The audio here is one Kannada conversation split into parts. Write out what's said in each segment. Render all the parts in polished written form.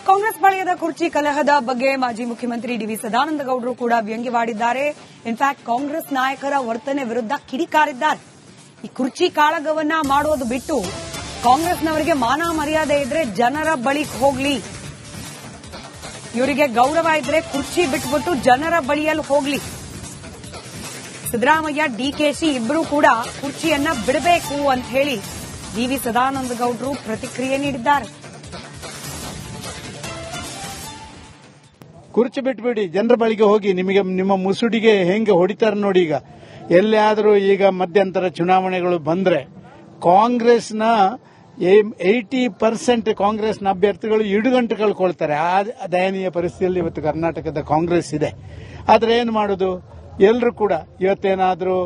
ಕಾಂಗ್ರೆಸ್ ಪಾಳೆಯದ ಕುರ್ಚಿ ಕಲಹದ ಬಗ್ಗೆ ಮಾಜಿ ಮುಖ್ಯಮಂತ್ರಿ ಡಿವಿ ಸದಾನಂದ ಗೌಡರು ಕೂಡ ವ್ಯಂಗ್ಯವಾಡಿದ್ದಾರೆ. ಇನ್ಫ್ಯಾಕ್ಟ್ ಕಾಂಗ್ರೆಸ್ ನಾಯಕರ ವರ್ತನೆ ವಿರುದ್ಧ ಕಿಡಿಕಾರಿದ್ದಾರೆ. ಈ ಕುರ್ಚಿ ಕಾಳಗವನ್ನ ಮಾಡೋದು ಬಿಟ್ಟು ಕಾಂಗ್ರೆಸ್ನವರಿಗೆ ಮಾನ ಮರ್ಯಾದೆ ಇದ್ರೆ ಜನರ ಬಳಿಗೆ ಹೋಗ್ಲಿ, ಇವರಿಗೆ ಗೌರವ ಇದ್ರೆ ಕುರ್ಚಿ ಬಿಟ್ಬಿಟ್ಟು ಜನರ ಬಳಿಯಲ್ಲಿ ಹೋಗ್ಲಿ. ಸಿದ್ದರಾಮಯ್ಯ, ಡಿಕೆಶಿ ಇಬ್ಬರೂ ಕೂಡ ಕುರ್ಚಿಯನ್ನ ಬಿಡಬೇಕು ಅಂತ ಹೇಳಿ ಡಿವಿ ಸದಾನಂದ ಗೌಡರು ಪ್ರತಿಕ್ರಿಯೆ ನೀಡಿದ್ದಾರೆ. ಕುರ್ಚಿ ಬಿಟ್ಬಿಡಿ, ಜನರ ಬಳಿಗೆ ಹೋಗಿ, ನಿಮಗೆ ನಿಮ್ಮ ಮುಸುಡಿಗೆ ಹೆಂಗೆ ಹೊಡಿತಾರೆ ನೋಡಿ. ಈಗ ಎಲ್ಲಿಯಾದರೂ ಈಗ ಮಧ್ಯಂತರ ಚುನಾವಣೆಗಳು ಬಂದ್ರೆ ಕಾಂಗ್ರೆಸ್ನ 80% ಕಾಂಗ್ರೆಸ್ನ ಅಭ್ಯರ್ಥಿಗಳು ಇಡುಗಂಟು ಕಳ್ಕೊಳ್ತಾರೆ. ಆ ದಯನೀಯ ಪರಿಸ್ಥಿತಿಯಲ್ಲಿ ಇವತ್ತು ಕರ್ನಾಟಕದ ಕಾಂಗ್ರೆಸ್ ಇದೆ. ಆದ್ರೆ ಏನು ಮಾಡೋದು, ಎಲ್ಲರೂ ಕೂಡ ಇವತ್ತೇನಾದ್ರೂ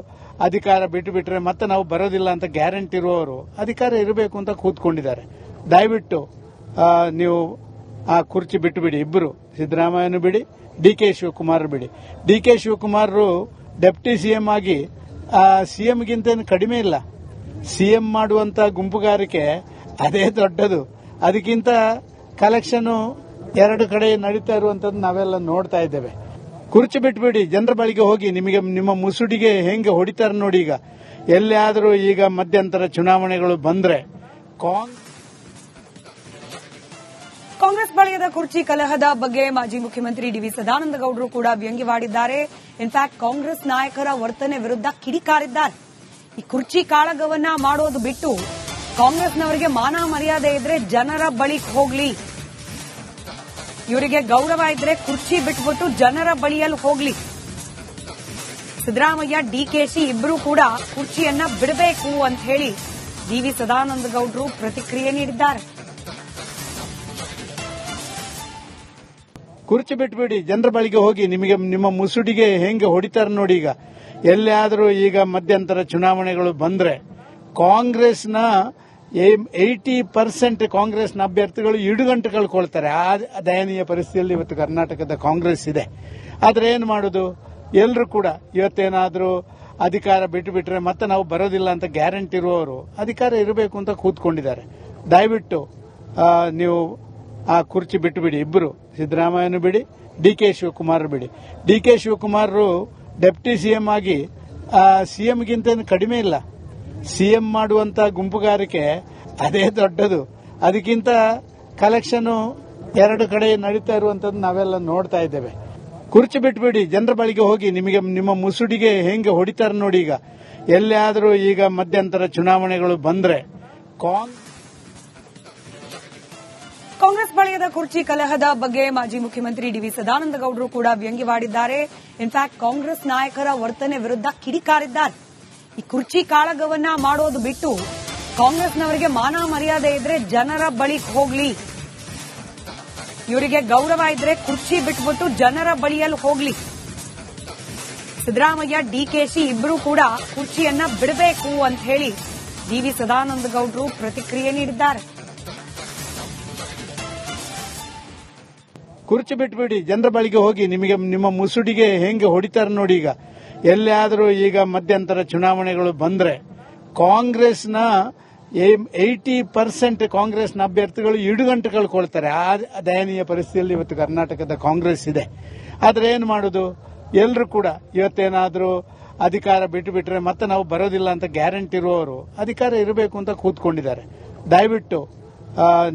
ಅಧಿಕಾರ ಬಿಟ್ಟು ಬಿಟ್ರೆ ಮತ್ತೆ ನಾವು ಬರೋದಿಲ್ಲ ಅಂತ ಗ್ಯಾರಂಟಿ ಇರುವವರು ಅಧಿಕಾರ ಇರಬೇಕು ಅಂತ ಕೂತ್ಕೊಂಡಿದ್ದಾರೆ. ದಯವಿಟ್ಟು ನೀವು ಆ ಕುರ್ಚಿ ಬಿಟ್ಟು ಬಿಡಿ. ಇಬ್ಬರು, ಸಿದ್ದರಾಮಯ್ಯನು ಬಿಡಿ, ಡಿಕೆ ಶಿವಕುಮಾರ್ ಬಿಡಿ. ಡಿಕೆ ಶಿವಕುಮಾರ್ ಡೆಪ್ಟಿ ಸಿಎಂ ಆಗಿ ಸಿಎಂಗಿಂತ ಕಡಿಮೆ ಇಲ್ಲ. ಸಿಎಂ ಮಾಡುವಂತ ಗುಂಪುಗಾರಿಕೆ ಅದೇ ದೊಡ್ಡದು. ಅದಕ್ಕಿಂತ ಕಲೆಕ್ಷನ್ ಎರಡು ಕಡೆ ನಡೀತಾ ಇರುವಂತದ್ದು ನಾವೆಲ್ಲ ನೋಡ್ತಾ ಇದ್ದೇವೆ. ಕುರ್ಚಿ ಬಿಟ್ಬಿಡಿ, ಜನರ ಬಳಿಗೆ ಹೋಗಿ, ನಿಮಗೆ ನಿಮ್ಮ ಮುಸುಡಿಗೆ ಹೆಂಗೆ ಹೊಡಿತಾರೆ ನೋಡಿ. ಈಗ ಎಲ್ಲಿಯಾದರೂ ಈಗ ಮಧ್ಯಂತರ ಚುನಾವಣೆಗಳು ಬಂದ್ರೆ ಕಾಂಗ್ರೆಸ್ ಪಾಳೆಯದ ಕುರ್ಚಿ ಕಲಹದ ಬಗ್ಗೆ ಮಾಜಿ ಮುಖ್ಯಮಂತ್ರಿ ಡಿವಿ ಸದಾನಂದ ಗೌಡರು ಕೂಡ ವ್ಯಂಗ್ಯವಾಡಿದ್ದಾರೆ. ಇನ್ಫ್ಯಾಕ್ಟ್ ಕಾಂಗ್ರೆಸ್ ನಾಯಕರ ವರ್ತನೆ ವಿರುದ್ಧ ಕಿಡಿಕಾರಿದ್ದಾರೆ. ಈ ಕುರ್ಚಿ ಕಾಳಗವನ್ನ ಮಾಡೋದು ಬಿಟ್ಟು ಕಾಂಗ್ರೆಸ್ನವರಿಗೆ ಮಾನ ಮರ್ಯಾದೆ ಇದ್ರೆ ಜನರ ಬಳಿಗೆ ಹೋಗ್ಲಿ, ಇವರಿಗೆ ಗೌರವ ಇದ್ರೆ ಕುರ್ಚಿ ಬಿಟ್ಬಿಟ್ಟು ಜನರ ಬಳಿಯಲ್ಲಿ ಹೋಗ್ಲಿ. ಸಿದ್ದರಾಮಯ್ಯ, ಡಿಕೆಶಿ ಇಬ್ಬರೂ ಕೂಡ ಕುರ್ಚಿಯನ್ನ ಬಿಡಬೇಕು ಅಂತ ಹೇಳಿ ಡಿವಿ ಸದಾನಂದ ಗೌಡರು ಪ್ರತಿಕ್ರಿಯೆ ನೀಡಿದ್ದಾರೆ. ಕುರ್ಚಿ ಬಿಟ್ಬಿಡಿ, ಜನರ ಬಳಿಗೆ ಹೋಗಿ, ನಿಮಗೆ ನಿಮ್ಮ ಮುಸುಡಿಗೆ ಹೆಂಗೆ ಹೊಡಿತಾರೆ ನೋಡಿ. ಈಗ ಎಲ್ಲಿಯಾದರೂ ಈಗ ಮಧ್ಯಂತರ ಚುನಾವಣೆಗಳು ಬಂದ್ರೆ ಕಾಂಗ್ರೆಸ್ನ 80% ಕಾಂಗ್ರೆಸ್ನ ಅಭ್ಯರ್ಥಿಗಳು ಇಡುಗಂಟು ಕಳ್ಕೊಳ್ತಾರೆ. ಆ ದಯನೀಯ ಪರಿಸ್ಥಿತಿಯಲ್ಲಿ ಇವತ್ತು ಕರ್ನಾಟಕದ ಕಾಂಗ್ರೆಸ್ ಇದೆ. ಆದ್ರೆ ಏನು ಮಾಡೋದು, ಎಲ್ಲರೂ ಕೂಡ ಇವತ್ತೇನಾದ್ರೂ ಅಧಿಕಾರ ಬಿಟ್ಟು ಬಿಟ್ರೆ ಮತ್ತೆ ನಾವು ಬರೋದಿಲ್ಲ ಅಂತ ಗ್ಯಾರಂಟಿ ಇರುವವರು ಅಧಿಕಾರ ಇರಬೇಕು ಅಂತ ಕೂತ್ಕೊಂಡಿದ್ದಾರೆ. ದಯವಿಟ್ಟು ನೀವು ಆ ಕುರ್ಚಿ ಬಿಟ್ಟು ಬಿಡಿ. ಇಬ್ಬರು, ಸಿದ್ದರಾಮಯ್ಯನು ಬಿಡಿ, ಡಿಕೆ ಶಿವಕುಮಾರ್ ಬಿಡಿ. ಡಿಕೆ ಶಿವಕುಮಾರ್ ಡೆಪ್ಟಿ ಸಿಎಂ ಆಗಿ ಸಿಎಂಗಿಂತ ಕಡಿಮೆ ಇಲ್ಲ. ಸಿಎಂ ಮಾಡುವಂತ ಗುಂಪುಗಾರಿಕೆ ಅದೇ ದೊಡ್ಡದು. ಅದಕ್ಕಿಂತ ಕಲೆಕ್ಷನ್ ಎರಡು ಕಡೆ ನಡೀತಾ ಇರುವಂತದ್ದು ನಾವೆಲ್ಲ ನೋಡ್ತಾ ಇದ್ದೇವೆ. ಕುರ್ಚಿ ಬಿಟ್ಬಿಡಿ, ಜನರ ಬಳಿಗೆ ಹೋಗಿ, ನಿಮಗೆ ನಿಮ್ಮ ಮುಸುಡಿಗೆ ಹೆಂಗೆ ಹೊಡಿತಾರೆ ನೋಡಿ. ಈಗ ಎಲ್ಲಿಯಾದರೂ ಈಗ ಮಧ್ಯಂತರ ಚುನಾವಣೆಗಳು ಬಂದ್ರೆ ಕಾಂಗ್ರೆಸ್ ಪಾಳೆಯದ ಕುರ್ಚಿ ಕಲಹದ ಬಗ್ಗೆ ಮಾಜಿ ಮುಖ್ಯಮಂತ್ರಿ ಡಿವಿ ಸದಾನಂದ ಗೌಡರು ಕೂಡ ವ್ಯಂಗ್ಯವಾಡಿದ್ದಾರೆ. ಇನ್ಫ್ಯಾಕ್ಟ್ ಕಾಂಗ್ರೆಸ್ ನಾಯಕರ ವರ್ತನೆ ವಿರುದ್ಧ ಕಿಡಿಕಾರಿದ್ದಾರೆ. ಈ ಕುರ್ಚಿ ಕಾಳಗವನ್ನ ಮಾಡೋದು ಬಿಟ್ಟು ಕಾಂಗ್ರೆಸ್ನವರಿಗೆ ಮಾನ ಮರ್ಯಾದೆ ಇದ್ರೆ ಜನರ ಬಳಿಗೆ ಹೋಗ್ಲಿ, ಇವರಿಗೆ ಗೌರವ ಇದ್ರೆ ಕುರ್ಚಿ ಬಿಟ್ಬಿಟ್ಟು ಜನರ ಬಳಿಯಲ್ಲಿ ಹೋಗ್ಲಿ. ಸಿದ್ದರಾಮಯ್ಯ, ಡಿಕೆಶಿ ಇಬ್ಬರೂ ಕೂಡ ಕುರ್ಚಿಯನ್ನ ಬಿಡಬೇಕು ಅಂತ ಹೇಳಿ ಡಿವಿ ಸದಾನಂದ ಗೌಡರು ಪ್ರತಿಕ್ರಿಯೆ ನೀಡಿದ್ದಾರೆ. ಕುರ್ಚಿ ಬಿಟ್ಬಿಡಿ, ಜನರ ಬಳಿಗೆ ಹೋಗಿ, ನಿಮಗೆ ನಿಮ್ಮ ಮುಸುಡಿಗೆ ಹೆಂಗೆ ಹೊಡಿತಾರೆ ನೋಡಿ. ಈಗ ಎಲ್ಲಿಯಾದರೂ ಈಗ ಮಧ್ಯಂತರ ಚುನಾವಣೆಗಳು ಬಂದ್ರೆ ಕಾಂಗ್ರೆಸ್ನ 80% ಕಾಂಗ್ರೆಸ್ನ ಅಭ್ಯರ್ಥಿಗಳು ಇಡುಗಂಟು ಕಳ್ಕೊಳ್ತಾರೆ. ಆ ದಯನೀಯ ಪರಿಸ್ಥಿತಿಯಲ್ಲಿ ಇವತ್ತು ಕರ್ನಾಟಕದ ಕಾಂಗ್ರೆಸ್ ಇದೆ. ಆದ್ರೆ ಏನು ಮಾಡೋದು, ಎಲ್ಲರೂ ಕೂಡ ಇವತ್ತೇನಾದ್ರೂ ಅಧಿಕಾರ ಬಿಟ್ಟು ಬಿಟ್ರೆ ಮತ್ತೆ ನಾವು ಬರೋದಿಲ್ಲ ಅಂತ ಗ್ಯಾರಂಟಿ ಇರುವವರು ಅಧಿಕಾರ ಇರಬೇಕು ಅಂತ ಕೂತ್ಕೊಂಡಿದ್ದಾರೆ. ದಯವಿಟ್ಟು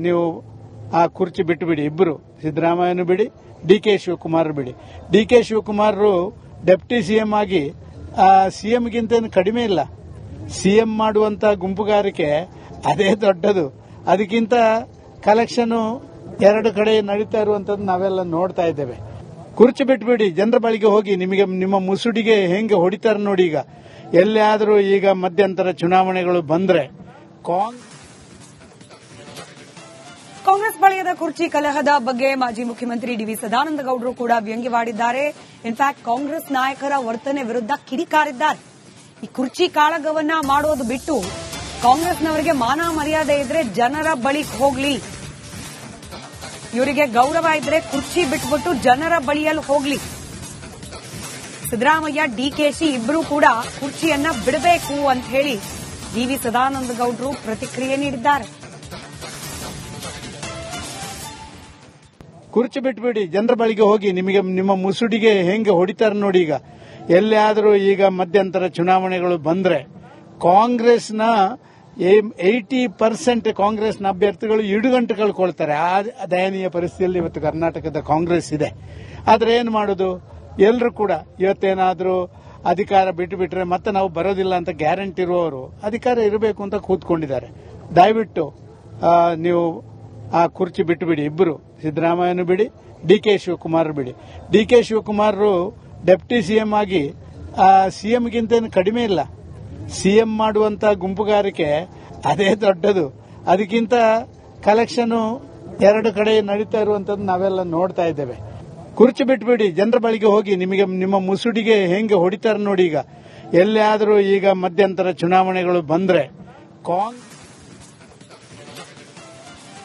ನೀವು ಆ ಕುರ್ಚಿ ಬಿಟ್ಟು ಬಿಡಿ. ಇಬ್ಬರು, ಸಿದ್ದರಾಮಯ್ಯನು ಬಿಡಿ, ಡಿಕೆ ಶಿವಕುಮಾರ್ ಬಿಡಿ. ಡಿಕೆ ಶಿವಕುಮಾರ್ ಡೆಪ್ಟಿ ಸಿಎಂ ಆಗಿ ಸಿಎಂಗಿಂತ ಕಡಿಮೆ ಇಲ್ಲ. ಸಿಎಂ ಮಾಡುವಂತ ಗುಂಪುಗಾರಿಕೆ ಅದೇ ದೊಡ್ಡದು. ಅದಕ್ಕಿಂತ ಕಲೆಕ್ಷನ್ ಎರಡು ಕಡೆ ನಡೀತಾ ಇರುವಂತದ್ದು ನಾವೆಲ್ಲ ನೋಡ್ತಾ ಇದ್ದೇವೆ. ಕುರ್ಚಿ ಬಿಟ್ಬಿಡಿ, ಜನರ ಬಳಿಗೆ ಹೋಗಿ, ನಿಮಗೆ ನಿಮ್ಮ ಮುಸುಡಿಗೆ ಹೆಂಗೆ ಹೊಡಿತಾರೆ ನೋಡಿ. ಈಗ ಎಲ್ಲಿಯಾದರೂ ಈಗ ಮಧ್ಯಂತರ ಚುನಾವಣೆಗಳು ಬಂದ್ರೆ ಕಾಂಗ್ರೆಸ್ ಪಾಳೆಯದ ಕುರ್ಚಿ ಕಲಹದ ಬಗ್ಗೆ ಮಾಜಿ ಮುಖ್ಯಮಂತ್ರಿ ಡಿವಿ ಸದಾನಂದ ಗೌಡರು ಕೂಡ ವ್ಯಂಗ್ಯವಾಡಿದ್ದಾರೆ. ಇನ್ಫ್ಯಾಕ್ಟ್ ಕಾಂಗ್ರೆಸ್ ನಾಯಕರ ವರ್ತನೆ ವಿರುದ್ಧ ಕಿಡಿಕಾರಿದ್ದಾರೆ. ಈ ಕುರ್ಚಿ ಕಾಳಗವನ್ನ ಮಾಡೋದು ಬಿಟ್ಟು ಕಾಂಗ್ರೆಸ್ನವರಿಗೆ ಮಾನ ಮರ್ಯಾದೆ ಇದ್ರೆ ಜನರ ಬಳಿಗೆ ಹೋಗ್ಲಿ, ಇವರಿಗೆ ಗೌರವ ಇದ್ರೆ ಕುರ್ಚಿ ಬಿಟ್ಬಿಟ್ಟು ಜನರ ಬಳಿಯಲ್ಲಿ ಹೋಗ್ಲಿ. ಸಿದ್ದರಾಮಯ್ಯ, ಡಿಕೆಶಿ ಇಬ್ಬರೂ ಕೂಡ ಕುರ್ಚಿಯನ್ನ ಬಿಡಬೇಕು ಅಂತ ಹೇಳಿ ಡಿವಿ ಸದಾನಂದ ಗೌಡರು ಪ್ರತಿಕ್ರಿಯೆ ನೀಡಿದ್ದಾರೆ. ಕುರ್ಚಿ ಬಿಟ್ಬಿಡಿ, ಜನರ ಬಳಿಗೆ ಹೋಗಿ. ನಿಮಗೆ ನಿಮ್ಮ ಮುಸುಡಿಗೆ ಹೆಂಗೆ ಹೊಡಿತಾರೆ ನೋಡಿ. ಈಗ ಎಲ್ಲಿಯಾದರೂ ಈಗ ಮಧ್ಯಂತರ ಚುನಾವಣೆಗಳು ಬಂದ್ರೆ ಕಾಂಗ್ರೆಸ್ನ 80% ಕಾಂಗ್ರೆಸ್ನ ಅಭ್ಯರ್ಥಿಗಳು ಇಡುಗಂಟು ಕಳ್ಕೊಳ್ತಾರೆ. ಆ ದಯನೀಯ ಪರಿಸ್ಥಿತಿಯಲ್ಲಿ ಇವತ್ತು ಕರ್ನಾಟಕದ ಕಾಂಗ್ರೆಸ್ ಇದೆ. ಆದ್ರೆ ಏನ್ ಮಾಡೋದು? ಎಲ್ಲರೂ ಕೂಡ ಇವತ್ತೇನಾದ್ರೂ ಅಧಿಕಾರ ಬಿಟ್ಟು ಬಿಟ್ರೆ ಮತ್ತೆ ನಾವು ಬರೋದಿಲ್ಲ ಅಂತ ಗ್ಯಾರಂಟಿ ಇರುವವರು ಅಧಿಕಾರ ಇರಬೇಕು ಅಂತ ಕೂತ್ಕೊಂಡಿದ್ದಾರೆ. ದಯವಿಟ್ಟು ನೀವು ಆ ಕುರ್ಚಿ ಬಿಟ್ಟು ಬಿಡಿ. ಇಬ್ಬರು, ಸಿದ್ದರಾಮಯ್ಯನು ಬಿಡಿ, ಡಿಕೆ ಶಿವಕುಮಾರ್ ಬಿಡಿ. ಡಿಕೆ ಶಿವಕುಮಾರ್ ಡೆಪ್ಟಿ ಸಿಎಂ ಆಗಿ ಸಿಎಂಗಿಂತ ಕಡಿಮೆ ಇಲ್ಲ. ಸಿಎಂ ಮಾಡುವಂತ ಗುಂಪುಗಾರಿಕೆ ಅದೇ ದೊಡ್ಡದು. ಅದಕ್ಕಿಂತ ಕಲೆಕ್ಷನ್ 2 ಕಡೆ ನಡೀತಾ ಇರುವಂತದ್ದು ನಾವೆಲ್ಲ ನೋಡ್ತಾ ಇದ್ದೇವೆ. ಕುರ್ಚಿ ಬಿಟ್ಬಿಡಿ, ಜನರ ಬಳಿಗೆ ಹೋಗಿ. ನಿಮಗೆ ನಿಮ್ಮ ಮುಸುಡಿಗೆ ಹೆಂಗೆ ಹೊಡಿತಾರೆ ನೋಡಿ. ಈಗ ಎಲ್ಲಿಯಾದರೂ ಈಗ ಮಧ್ಯಂತರ ಚುನಾವಣೆಗಳು ಬಂದ್ರೆ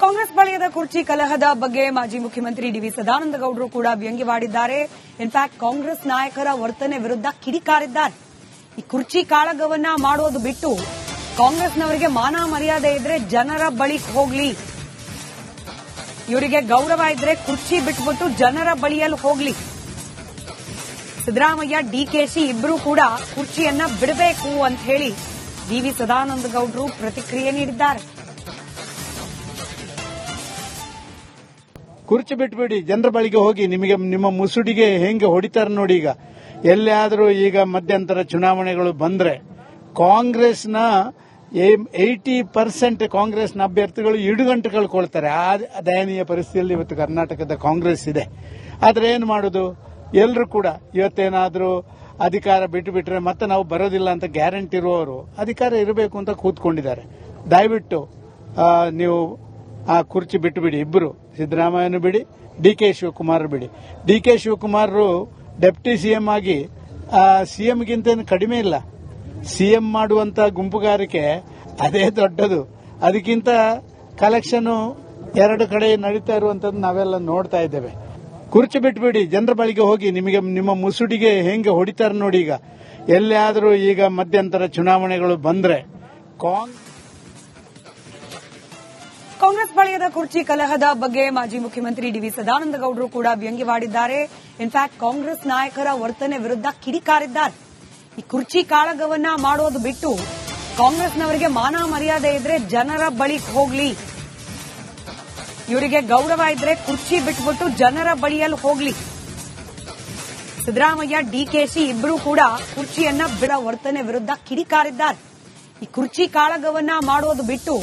ಕಾಂಗ್ರೆಸ್ ಪಾಳೆಯದ ಕುರ್ಚಿ ಕಲಹದ ಬಗ್ಗೆ ಮಾಜಿ ಮುಖ್ಯಮಂತ್ರಿ ಡಿವಿ ಸದಾನಂದ ಗೌಡರು ಕೂಡ ವ್ಯಂಗ್ಯವಾಡಿದ್ದಾರೆ. ಇನ್ಫ್ಯಾಕ್ಟ್ ಕಾಂಗ್ರೆಸ್ ನಾಯಕರ ವರ್ತನೆ ವಿರುದ್ಧ ಕಿಡಿಕಾರಿದ್ದಾರೆ. ಈ ಕುರ್ಚಿ ಕಾಳಗವನ್ನ ಮಾಡೋದು ಬಿಟ್ಟು ಕಾಂಗ್ರೆಸ್ನವರಿಗೆ ಮಾನ ಮರ್ಯಾದೆ ಇದ್ರೆ ಜನರ ಬಳಿಗೆ ಹೋಗ್ಲಿ, ಇವರಿಗೆ ಗೌರವ ಇದ್ರೆ ಕುರ್ಚಿ ಬಿಟ್ಬಿಟ್ಟು ಜನರ ಬಳಿಯಲ್ಲಿ ಹೋಗ್ಲಿ. ಸಿದ್ದರಾಮಯ್ಯ, ಡಿಕೆಶಿ ಇಬ್ಬರೂ ಕೂಡ ಕುರ್ಚಿಯನ್ನ ಬಿಡಬೇಕು ಅಂತ ಹೇಳಿ ಡಿವಿ ಸದಾನಂದ ಗೌಡರು ಪ್ರತಿಕ್ರಿಯೆ ನೀಡಿದ್ದಾರೆ. ಕುರ್ಚಿ ಬಿಟ್ಬಿಡಿ, ಜನರ ಬಳಿಗೆ ಹೋಗಿ. ನಿಮಗೆ ನಿಮ್ಮ ಮುಸುಡಿಗೆ ಹೆಂಗೆ ಹೊಡಿತಾರೆ ನೋಡಿ. ಈಗ ಎಲ್ಲಿಯಾದರೂ ಈಗ ಮಧ್ಯಂತರ ಚುನಾವಣೆಗಳು ಬಂದ್ರೆ ಕಾಂಗ್ರೆಸ್ನ 80% ಕಾಂಗ್ರೆಸ್ನ ಅಭ್ಯರ್ಥಿಗಳು ಇಡುಗಂಟು ಕಳ್ಕೊಳ್ತಾರೆ. ಆ ದಯನೀಯ ಪರಿಸ್ಥಿತಿಯಲ್ಲಿ ಇವತ್ತು ಕರ್ನಾಟಕದ ಕಾಂಗ್ರೆಸ್ ಇದೆ. ಆದ್ರೆ ಏನ್ ಮಾಡೋದು? ಎಲ್ಲರೂ ಕೂಡ ಇವತ್ತೇನಾದ್ರೂ ಅಧಿಕಾರ ಬಿಟ್ಟು ಬಿಟ್ರೆ ಮತ್ತೆ ನಾವು ಬರೋದಿಲ್ಲ ಅಂತ ಗ್ಯಾರಂಟಿ ಇರುವವರು ಅಧಿಕಾರ ಇರಬೇಕು ಅಂತ ಕೂತ್ಕೊಂಡಿದ್ದಾರೆ. ದಯವಿಟ್ಟು ನೀವು ಆ ಕುರ್ಚಿ ಬಿಟ್ಟು ಬಿಡಿ. ಇಬ್ಬರು, ಸಿದ್ದರಾಮಯ್ಯನು ಬಿಡಿ, ಡಿಕೆ ಶಿವಕುಮಾರ್ ಬಿಡಿ. ಡಿಕೆ ಶಿವಕುಮಾರ್ ಡೆಪ್ಟಿ ಸಿಎಂ ಆಗಿ ಸಿಎಂಗಿಂತ ಕಡಿಮೆ ಇಲ್ಲ. ಸಿಎಂ ಮಾಡುವಂತ ಗುಂಪುಗಾರಿಕೆ ಅದೇ ದೊಡ್ಡದು. ಅದಕ್ಕಿಂತ ಕಲೆಕ್ಷನ್ 2 ಕಡೆ ನಡೀತಾ ಇರುವಂತದ್ದು ನಾವೆಲ್ಲ ನೋಡ್ತಾ ಇದ್ದೇವೆ. ಕುರ್ಚಿ ಬಿಟ್ಬಿಡಿ, ಜನರ ಬಳಿಗೆ ಹೋಗಿ. ನಿಮಗೆ ನಿಮ್ಮ ಮುಸುಡಿಗೆ ಹೆಂಗೆ ಹೊಡಿತಾರೆ ನೋಡಿ. ಈಗ ಎಲ್ಲಿಯಾದರೂ ಈಗ ಮಧ್ಯಂತರ ಚುನಾವಣೆಗಳು ಬಂದ್ರೆ ಕಾಂಗ್ರೆಸ್ ಪಾಳೆಯದ ಕುರ್ಚಿ ಕಲಹದ ಬಗ್ಗೆ ಮಾಜಿ ಮುಖ್ಯಮಂತ್ರಿ ಡಿವಿ ಸದಾನಂದ ಗೌಡರು ಕೂಡ ವ್ಯಂಗ್ಯವಾಡಿದ್ದಾರೆ. ಇನ್ಫ್ಯಾಕ್ಟ್ ಕಾಂಗ್ರೆಸ್ ನಾಯಕರ ವರ್ತನೆ ವಿರುದ್ಧ ಕಿಡಿಕಾರಿದ್ದಾರೆ. ಈ ಕುರ್ಚಿ ಕಾಳಗವನ್ನ ಮಾಡೋದು ಬಿಟ್ಟು ಕಾಂಗ್ರೆಸ್ನವರಿಗೆ ಮಾನ ಮರ್ಯಾದೆ ಇದ್ರೆ ಜನರ ಬಳಿಗೆ ಹೋಗ್ಲಿ, ಇವರಿಗೆ ಗೌರವ ಇದ್ರೆ ಕುರ್ಚಿ ಬಿಟ್ಬಿಟ್ಟು ಜನರ ಬಳಿಯಲ್ಲಿ ಹೋಗ್ಲಿ. ಸಿದ್ದರಾಮಯ್ಯ, ಡಿಕೆಶಿ ಇಬ್ಬರೂ ಕೂಡ ಕುರ್ಚಿಯನ್ನ ಬಿಡ ವರ್ತನೆ ವಿರುದ್ಧ ಕಿಡಿಕಾರಿದ್ದಾರೆ. ಈ ಕುರ್ಚಿ ಕಾಳಗವನ್ನ ಮಾಡೋದು ಬಿಟ್ಟು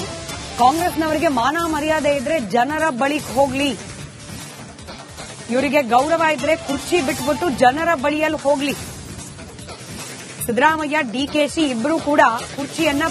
ಕಾಂಗ್ರೆಸ್ನವರಿಗೆ ಮಾನ ಮರ್ಯಾದೆ ಇದ್ರೆ ಜನರ ಬಳಿಗೆ ಹೋಗ್ಲಿ, ಇವರಿಗೆ ಗೌರವ ಇದ್ರೆ ಕುರ್ಚಿ ಬಿಟ್ಬಿಟ್ಟು ಜನರ ಬಳಿಯಲ್ಲಿ ಹೋಗ್ಲಿ. ಸಿದ್ದರಾಮಯ್ಯ, ಡಿಕೆಶಿ ಇಬ್ಬರೂ ಕೂಡ ಕುರ್ಚಿಯನ್ನ